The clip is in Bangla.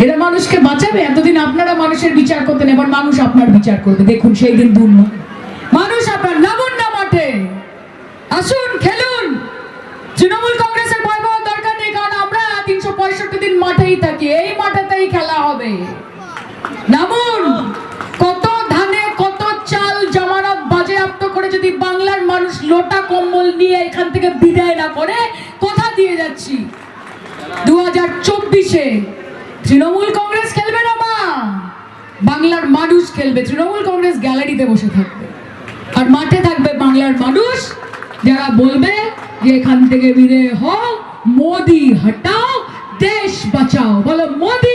এরা মানুষকে বাঁচাবে? এতদিন আপনারা মানুষের বিচার করতেন, এবার মানুষ আপনার বিচার করবে। দেখুন সেই দিন দূর নয়। মানুষ আপনার নামুন না মাঠে, আসুন খেলুন। তৃণমূল কংগ্রেসের ভয় পাওয়ার দরকার নেই, কারণ আমরা 365 দিন মাঠেই থাকি, এই মাঠেতেই খেলা হবে। নামুন। কত ধানে কত চাল জামানত বাজেয়াপ্ত করে যদি বাংলার মানুষ লোটা কম্বল নিয়ে এখান থেকে বিদায় না করে, কথা দিয়ে যাচ্ছি 2024-এ তৃণমূল কংগ্রেস খেলবে না মা, বাংলার মানুষ খেলবে। তৃণমূল কংগ্রেস গ্যালারিতে বসে থাকবে আর মাঠে থাকবে বাংলার মানুষ, যারা বলবে যে এখান থেকে বিদায় হও, মোদি হটাও, দেশ বাঁচাও। বলো মোদি